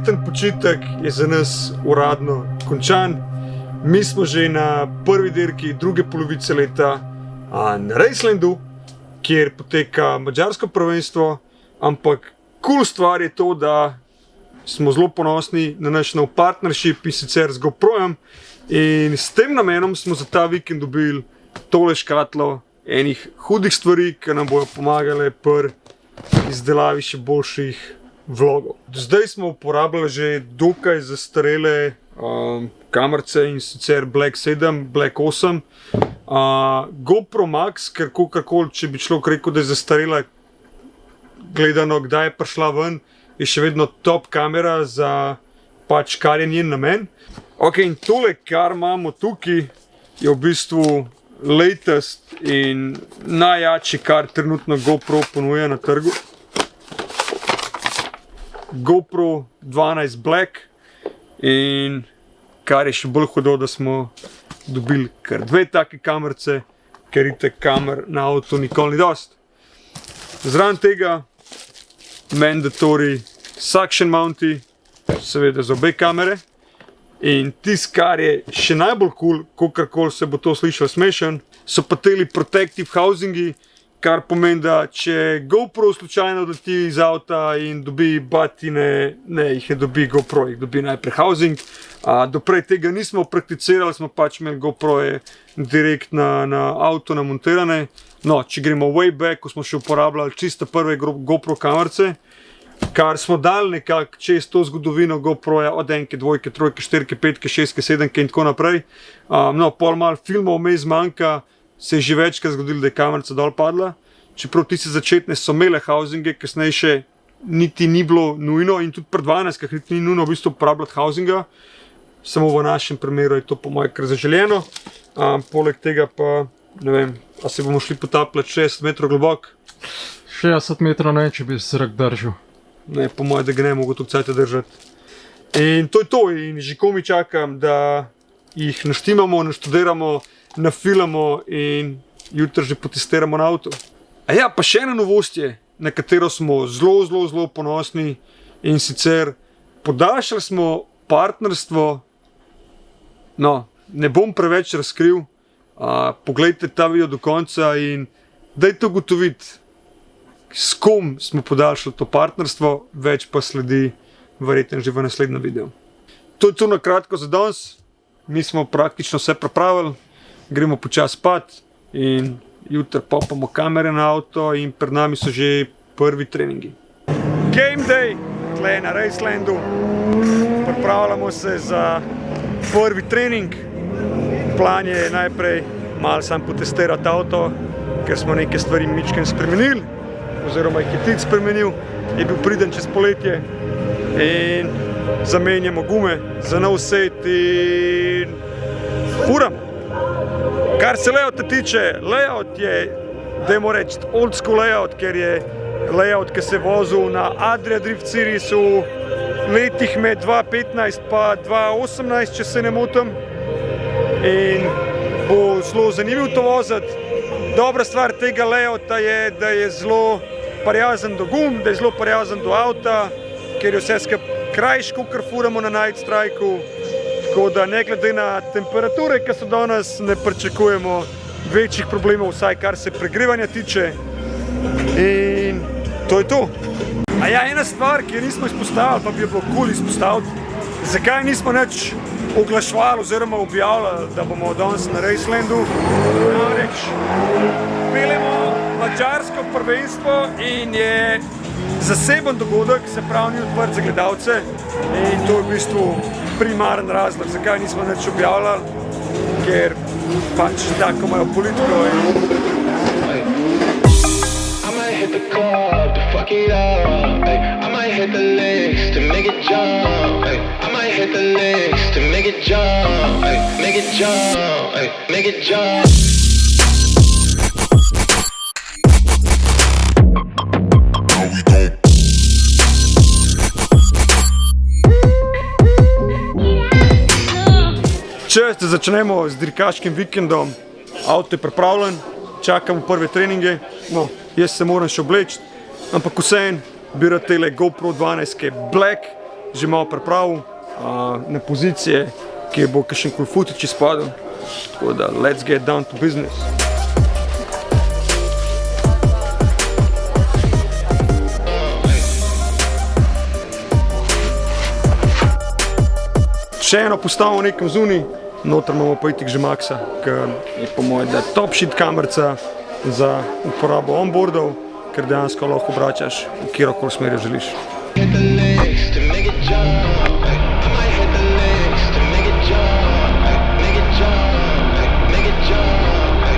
poletni počitek je za nas uradno končan. Mi smo že na prvi dirki druge polovice leta na Racelandu, kjer poteka madžarsko prvenstvo, ampak cool stvar je to, da smo zelo ponosni na naš nov partnership in sicer z GoProjem, in s tem namenom smo za ta vikend dobili tole škatlo enih hudih stvari, ki nam bojo pomagale pri izdelavi še boljših vlogov. Do zdaj smo uporabljali že dokaj zastarele kamerice, in sicer Black 7, Black 8, GoPro Max, ker kakorkoli, če bi človek rekel, da je zastarela, gledano, kdaj je prišla ven, je še vedno top kamera za pač kar je njen namen. Ok, in tole, kar imamo tukaj, je v bistvu latest in najjači, kar trenutno GoPro ponuja na trgu. GoPro 12 Black, in kar je še bolj hudo, da smo dobili kar dve take kamerice, ker itak kamer na avtu nikoli ni dost. Zraven tega mandatory suction mounti, seveda za obe kamere. In tisto, kar je še najbolj cool, kakorkoli se bo to slišalo smešen, so pa teli protective housingi, kar pomeni, da če GoPro slučajno odleti iz avta in dobi batine, ne, jih ne dobi GoPro, jih dobi najprej housing. Doprej tega nismo prakticirali, smo pač imeli GoProje direkt na avto namontirane. No, če gremo way back, ko smo še uporabljali čisto prve GoPro kamerice, kar smo dali nekako čez to zgodovino GoProja od 1, 2, 3, 4, 5, 6, 7 in tako naprej. No, pol malo filmov vmes manjka, se je že večkrat zgodilo, da je kamerica dol padla. Čeprav tiste začetne so imele housinge, kasneje še niti ni bilo nujno, in tudi pri 12-kah niti ni nujno v bistvu uporabljati housinga. Samo v našem primeru je to po moje kar zaželjeno. Poleg tega pa, ne vem, a se bomo šli potapljati 60 metrov globok? 60 metrov ne, če bi zrak držal. Ne, po moje, da ga ne mogo toliko cajta držati. In to je to, in že komi čakam, da jih naštimamo, naštudiramo, nafilamo in jutri že potestiramo na avtu. Ja, pa še ena novost je, na katero smo zelo ponosni, in sicer podaljšali smo partnerstvo. No, ne bom preveč razkril, poglejte ta video do konca in dajte ugotoviti, s kom smo podaljšali to partnerstvo, več pa sledi verjetno že v naslednjem videu. To je to na kratko za danes, mi smo praktično vse pripravili, gremo počasi spat in jutri popamo kamere na avto in pred nami so že prvi treningi. Game day, tle na Racelandu, pripravljamo se za prvi trening. Plan je najprej malo sam potestirati avto, ker smo neke stvari mičken spremenili, oziroma jih je Tic spremenil, je bil priden čez poletje, in zamenjamo gume za nov set in furamo. Kar se layouta tiče, layout je, dajmo reči, old school layout, ker je layout, ki se je vozil na Adria Drift Series v letih med 2015 pa 2018, če se ne motim. In bo zelo zanimivo to voziti. Dobra stvar tega layouta je, da je zelo prijazen do gum, da je zelo prijazen do avta, ker je vse skupaj krajši, kakor furamo na Night Strike'u. Tako da ne glede na temperature, ki so danes, ne pričakujemo večjih problemov, vsaj kar se pregrevanja tiče. In to je to. Ja, ena stvar, ki jo nismo izpostavili, pa bi jo bilo cool izpostaviti, zakaj nismo nič oglaševali oziroma objavljali, da bomo danes na Racelandu. Namreč peljemo madžarsko prvenstvo in je zaseben dogodek, se pravi ni odprt za gledalce, in to je v bistvu primaren razlog, zakaj nismo nič objavljali, ker pač tako imajo politiko. Hit the club to fuck it up, ay. I might hit the licks to make it jump, ay. I might hit the licks to make it jump, ay. Make it jump, ay. Make it jump. Če začnemo z dirkaškim vikendom, avto je pripravljen, čakamo prve treninge. No, jaz se moram še obleči, ampak vseeno bi rad tele GoPro 12 Black že malo pripravil na pozicije, ki bo kakšen cool footage izpadel. Tako da, let's get down to business. Še eno postavimo nekam zunaj, noter imamo pa itik že Maxa, ki je po mojem da top shit kamerca za uporabo onboardov, ker dejansko lahko obračaš v kjerokoli smer želiš. Hit the licks to make it jump. Ay, I might hit the licks to make it jump. Ay, make it jump. Ay, make it jump. Ay.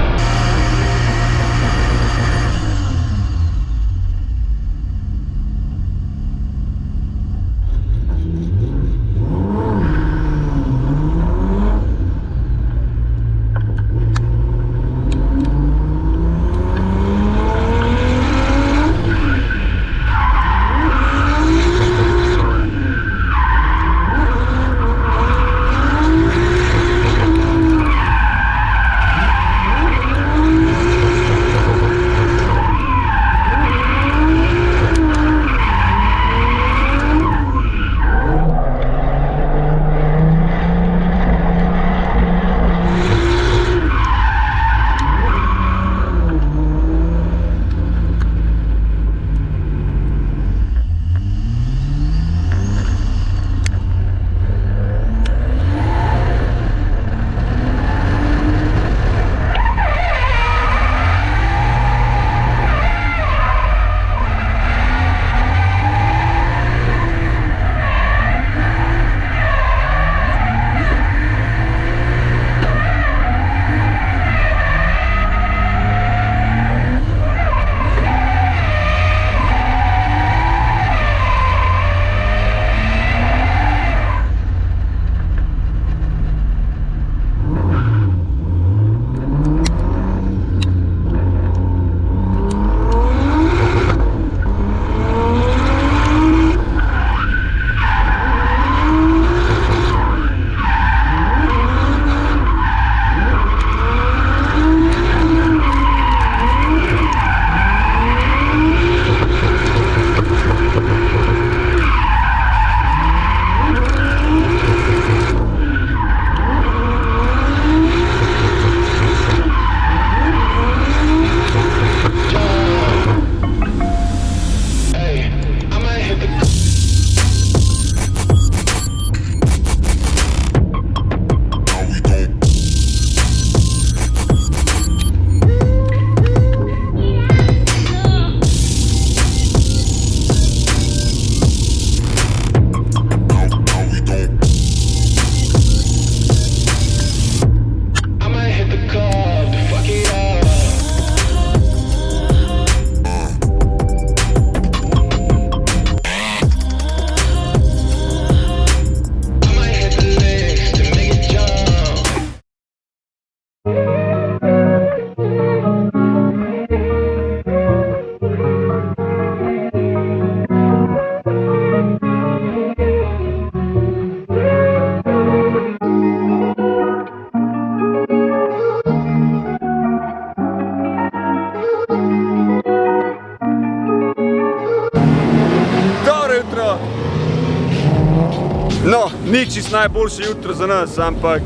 No, ni čisto najboljše jutro za nas, ampak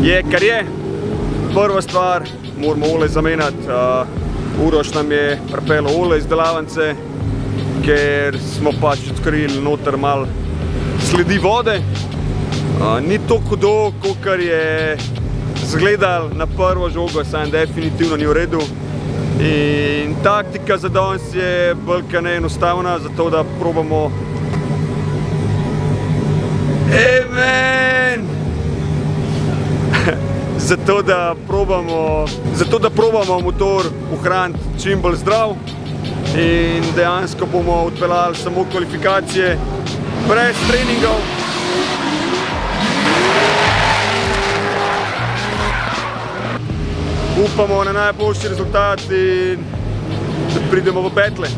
je kar je. Prva stvar, moramo olej zamenjati. Uroš nam je pripeljal olej iz delavnice, ker smo pač odkrili noter malo sledi vode. Ni to hudo, kakor je izgledal na prvo žogo, samo definitivno ni v redu. In taktika za danes je bolj kot ne enostavna, zato da probamo zato da probamo motor ohraniti čim bolj zdrav in dejansko bomo odpeljali samo kvalifikacije brez treningov. Upamo na najboljši rezultat in da pridemo v betle.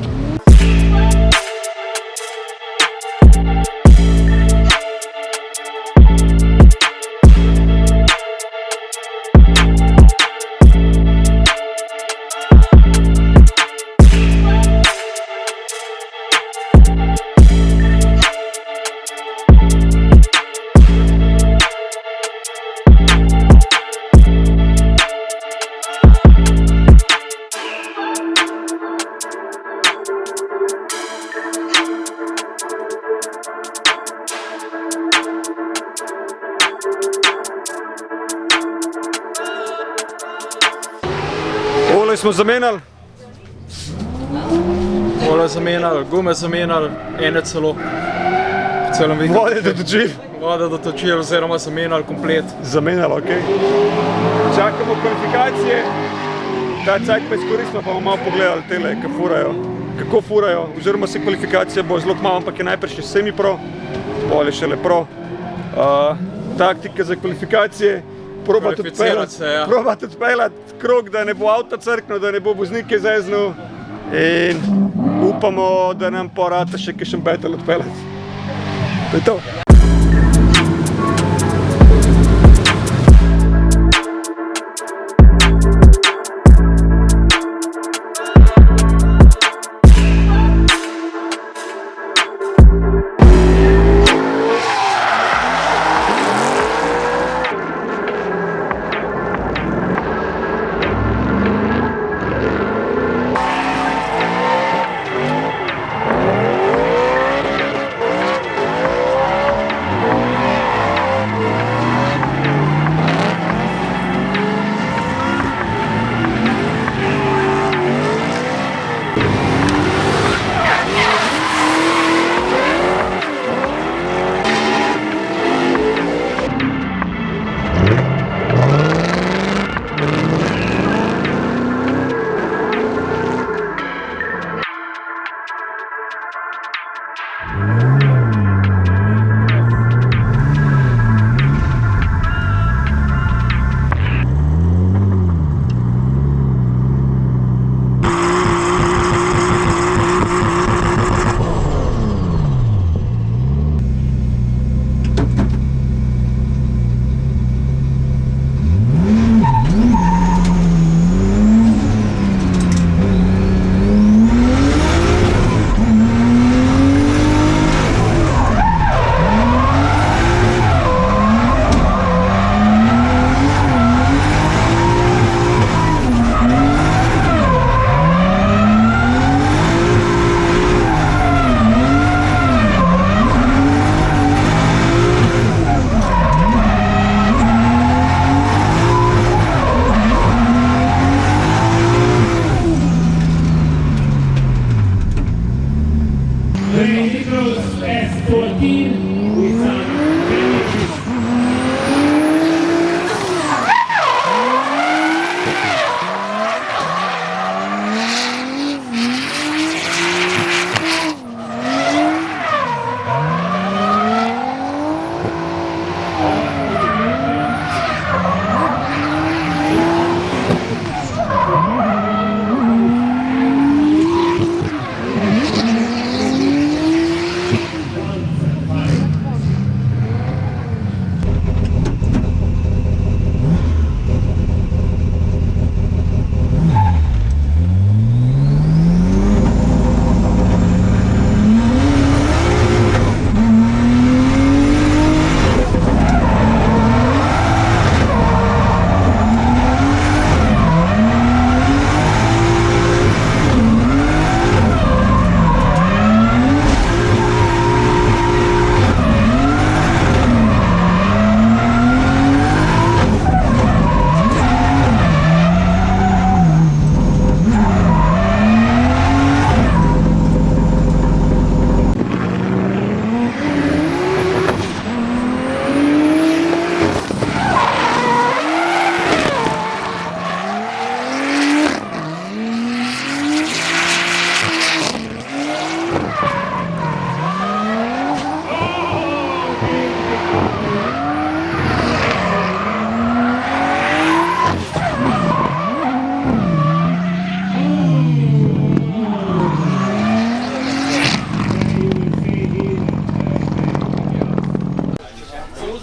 smo zamenjali? Ole zamenjali, gume zamenjali, ene celo. V celem vikendu. Vode dotočili. Vode dotočili oziroma zamenjali komplet. Zamenjali, ok. Čakamo kvalifikacije. Ta cajt pa izkoristimo, pa bomo malo pogledali tele, kako furajo. Oziroma se kvalifikacija bo zelo malo, ampak je najprej še semi-pro, bolje šele pro. Taktika za kvalifikacije. Probati odpeljati krog, da ne bo avto crknil, da ne bo voznike zeznil. In upamo, da nam porata še kakšen battle odpeljati. To je to.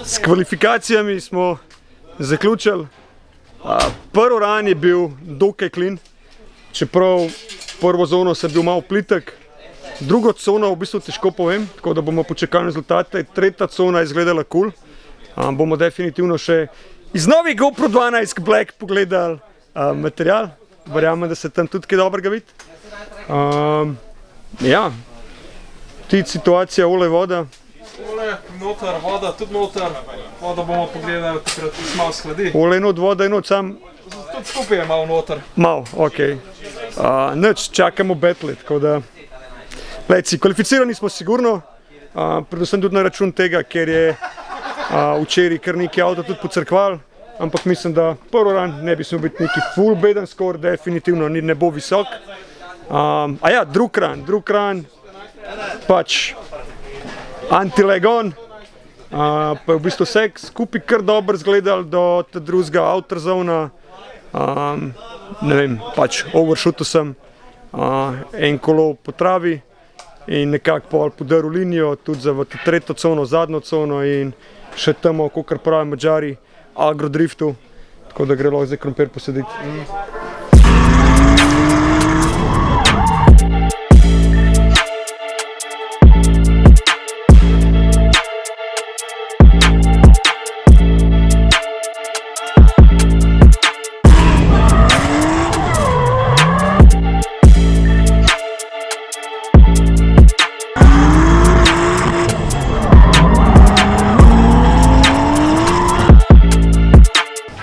S kvalifikacijami smo zaključili. Prvi ran je bil dokaj clean, čeprav prvo zono sem bil malo plitek. Drugo cono v bistvu težko povem, tako da bomo počakali rezultate. Tretja cona je izgledala cool. Bomo definitivno še iz novih GoPro 12 Black pogledali material. Verjamem, da se tam tudi kaj dobrega vidi. Ja, ti situacija, ole voda. Ole, noter, voda, tudi noter. Voda bomo pogledali, takrat malo skladi. Ole not, voda je not, sam... Tudi Tudi skupaj je malo noter. Mal, ok. Nič, čakamo battle, tako da... Lejci, kvalificirani smo sigurno, predvsem tudi na račun tega, ker je včeraj kar nekaj avto tudi pocrkval, ampak mislim, da prvi ran ne bi smel biti neki full beden score, definitivno ne bo visok. Drug ran, pač anti-legon, pa je v bistvu vse skupaj kar dobro izgledal do drugega outer zona. Ne vem, pač overshootil sem en kolo po travi in nekako podrl linijo tudi za tretjo cono, zadnjo cono in še tamo, kakor pravijo Madžari, agrodriftu, tako da gre lahko zdaj krompir posaditi.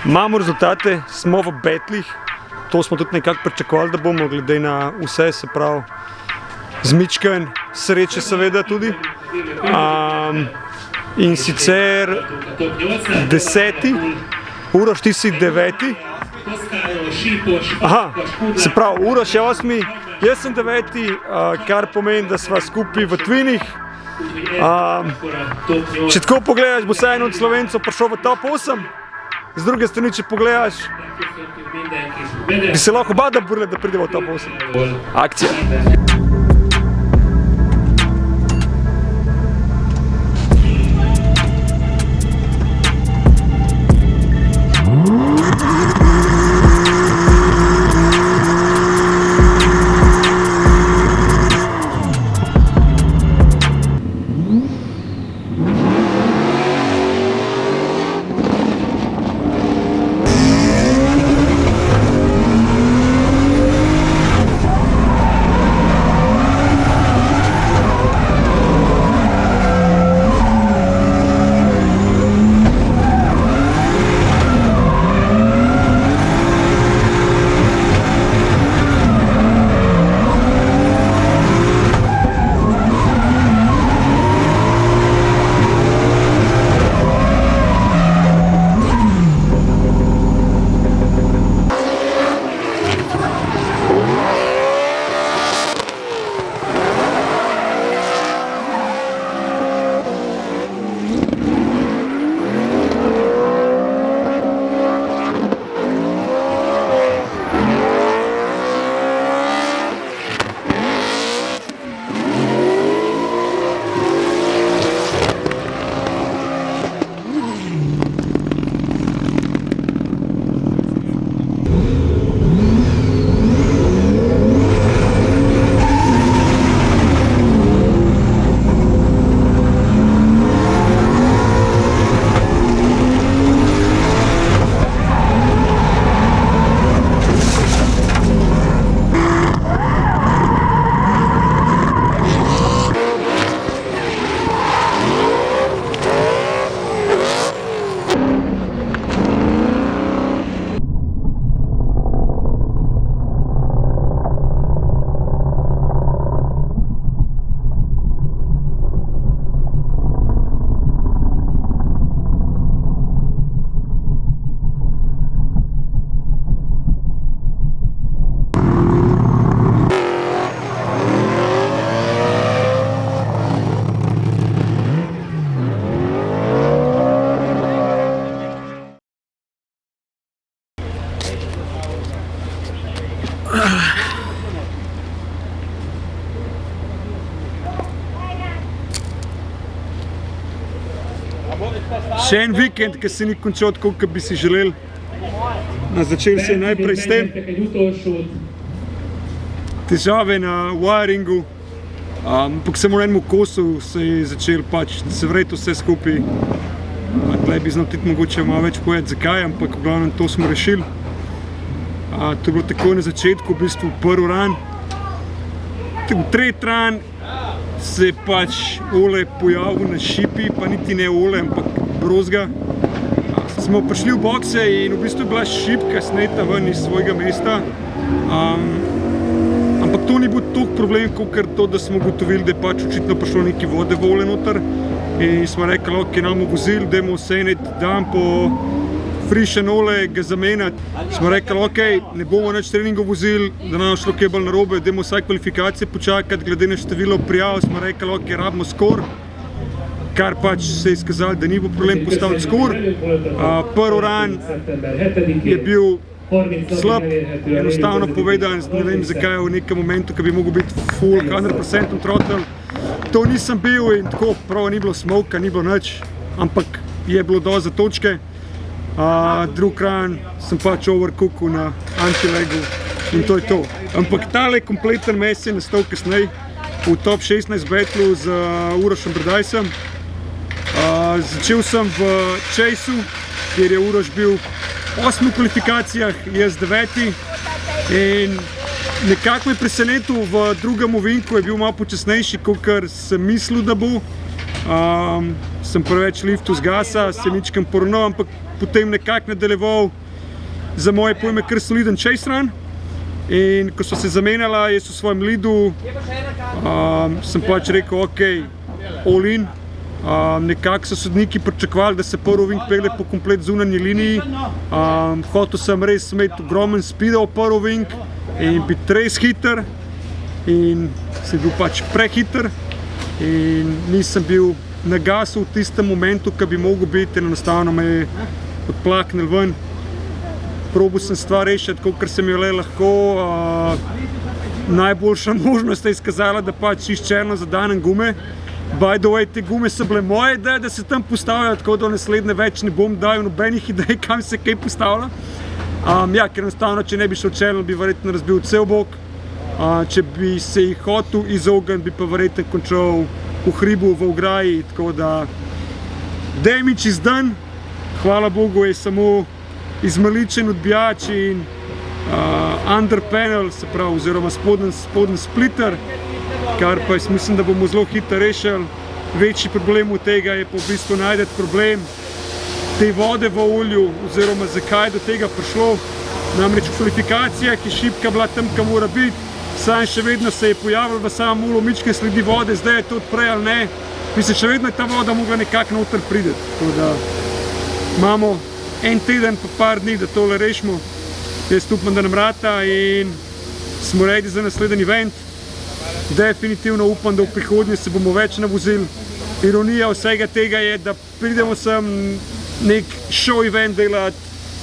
Imamo rezultate, smo v batlih, to smo tudi nekako pričakovali, da bomo glede na vse, se pravi zmičken, sreče seveda tudi. In sicer 10. Uroš, ti si 9. Aha, se pravi, Uroš je 8. Jaz sem 9, kar pomeni, da sva skupaj v twinih. Če tako pogledaš, bo vsaj en od Slovencov prišel v top 8. Z druge strani, če pogledaš, bi se lahko oba da borila, da prideva v top 8. Akcija! Še en vikend, ki se ni končal tako, kot bi si želeli. Začeli se je najprej s tem. Težave na wiringu. Ampak samo na enem kosu se je začel pač sevreti vse skupaj. Tlej bi znal tudi mogoče malo več povedati zakaj, ampak v glavnem to smo rešili. To je bilo takoj na začetku, v bistvu prvi ran. Tretji ran se je pač ole pojavil na šipi, pa niti ne ole, ampak brozga. smo prišli v bokse in v bistvu je bila šipka sneta ven iz svojega mesta. Ampak to ni bil toliko problem, kot to, da smo ugotovili, da je pač očitno prišlo neki vode vole noter. In smo rekli, ok, nam vozili, dajmo vse enet dan po frišenole ga zamenjati. Smo rekli, ok, ne bomo več treningov vozili, da nam šlo kaj bolj narobe, dajmo vsaj kvalifikacije počakati, glede na število prijav, smo rekli, ok, rabimo skor. Kar pač se je izkazalo, da ni bil problem postaviti skor. Prvi ran je bil slab, enostavno povedan, ne vem zakaj v nekem momentu, ko bi mogel biti full 100% throttle. To nisem bil in tako prav ni bilo smoka, ni bilo nič, ampak je bilo dosti za točke. Drug ran sem pač overcookal na anti-legu in to je to. Ampak tale kompleten mes je nastal kasneje v top 16 battlu z Urošem Brdajsem. Začel sem v Chaseu, kjer je Uroš bil 8 v kvalifikacijah, jaz 9. In nekako me je presenetil, v drugem ovinku je bil malo počasnejši, kot sem mislil, da bo. Sem preveč liftu z gasa, se ničkam poravnal, ampak potem nekako nadaljeval za moje pojme kar soliden chase run. In ko so se zamenjala, jaz v svojem lidu, sem pač rekel, ok, all in. Nekako so sodniki pričakovali, da se prvi ovink pelje po komplet zunanji liniji. Hotel sem res imeti ogromen speedov prvi ovink in biti res hiter. In sem bil pač prehiter. In nisem bil na gasu v tistem momentu, ko bi mogel biti, in enostavno me je odplaknil ven. Probal sem stvar rešiti, kakor sem jo le lahko. Najboljša možnost je izkazala, da pač iz črno zadanem gume. By the way, te gume so bile moje ideje, da se tam postavljajo, tako da naslednje več ne bom dal nobenih idej, kam se kaj postavlja. Ja, ker enostavno, če ne bi šel črno, bi verjetno razbil cel bok. Če bi se jih hotel izogniti, bi pa verjetno končal v hribu, v ograji, tako da damage is done. Hvala Bogu je samo izmaličen odbijač in under panel, se pravi, oziroma spoden splitter, kar pa jaz mislim, da bomo zelo hitro rešili. Večji problem od tega je pa v bistvu najti problem te vode v olju, oziroma zakaj je do tega prišlo. Namreč v kvalifikacijah je šipka bila tam, kam mora biti, sam še vedno se je pojavil v samem olu mičke sledi vode, zdaj je to odprej ali ne. Mislim, še vedno je ta voda mogla nekako noter prideti. Tako da imamo en teden pa par dni, da tole rešimo. Jaz upam, da nam rata in smo ready za naslednji event. Definitivno upam, da v prihodnje se bomo več navozili. Ironija vsega tega je, da pridemo sem nek show event delati,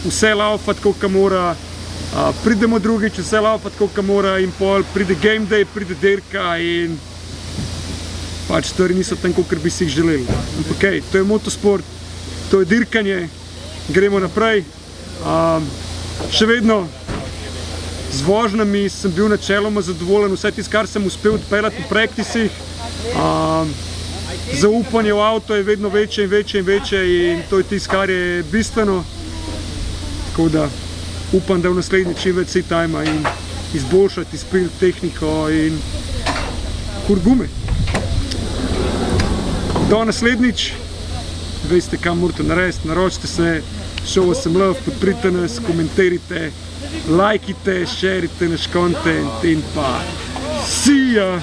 vse laufati, koliko mora, pridemo drugič, vse laufati, koliko mora in pol pride game day, pride dirka in pač stvari niso tam, koliko bi si jih želeli. Ampak okej, to je motosport, to je dirkanje, gremo naprej. Še vedno z vožnjami sem bil načeloma zadovoljen, vse tisto, kar sem uspel odpeljati v praktisih. Zaupanje v avto je vedno večje in večje in večje in to je tisto, kar je bistveno. Tako da upam, da v naslednji čim več time in izboljšati, izpiliti tehniko in kur gume. Do naslednjič, veste, kam morate narediti, naročite se, show us some love, podprite nas, komentirajte, lajkite, šerite naš content in pa see ya!